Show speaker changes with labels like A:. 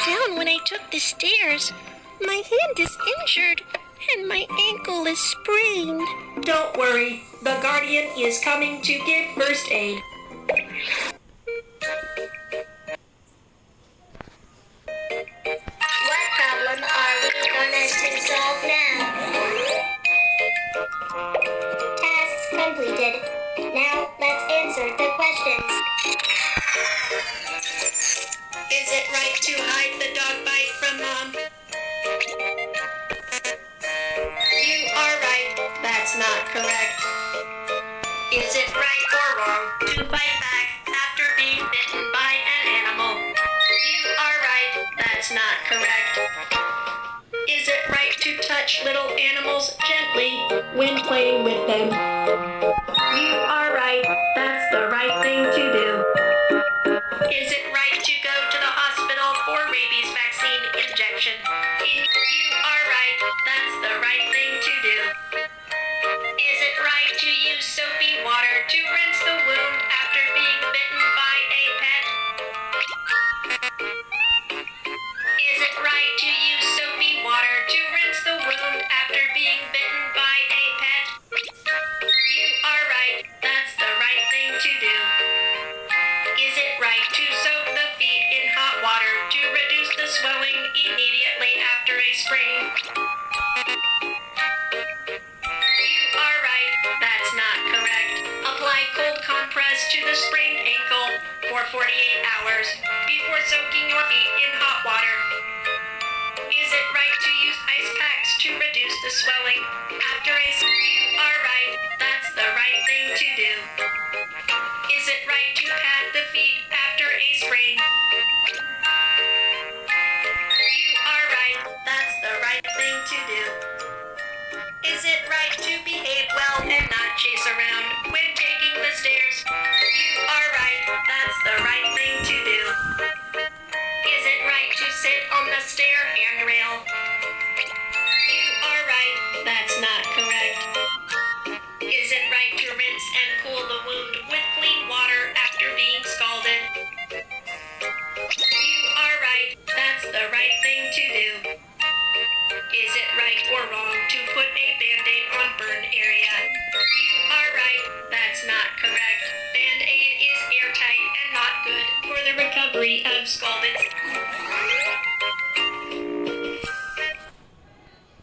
A: down when I took the stairs. My hand is injured, and my ankle is sprained.
B: Don't worry, the guardian is coming to give first aid.
C: What problem are we gonna solve now? Tasks completed. Now let's answer the questions.
B: Is it right to hide the dog bite from Mom? You are right, that's not correct. Is it right or wrong to bite back after being bitten by an animal? You are right, that's not correct. Is it right to touch little animals gently when playing with them? You are right, that's the right thing to do. Is it right to go to the hospital for rabies vaccine injection? You are right, that's the right thing to do. Is it right to use soapy water to rinse the wound after being bitten by a pet? Is it right to use soapy water to rinse the wound after being bitten by a pet? You are right, that's the right thing to do. Is it right to soak the feet in hot water to reduce the swelling immediately after a sprain? You are right, that's not correct. Apply cold compress to the sprained ankle for 48 hours before soaking your feet in hot water. Is it right to use ice packs to reduce the swelling after a sprain? You are right, that's the right thing to do. Is it right to pat the feet after a sprain? You are right, that's the right thing to do. Is it right to behave well and not chase around when taking the stairs? You are right, that's the right thing to do. Is it right to sit on the stair handrail? You are right, that's not correct. Is it right to rinse and cool the wound with clean water after being scalded? You are right, that's the right thing to do. Is it right or wrong to put a Band-Aid on burn area? You are right, that's not correct. Band-Aid is airtight and not good for the recovery of scalded.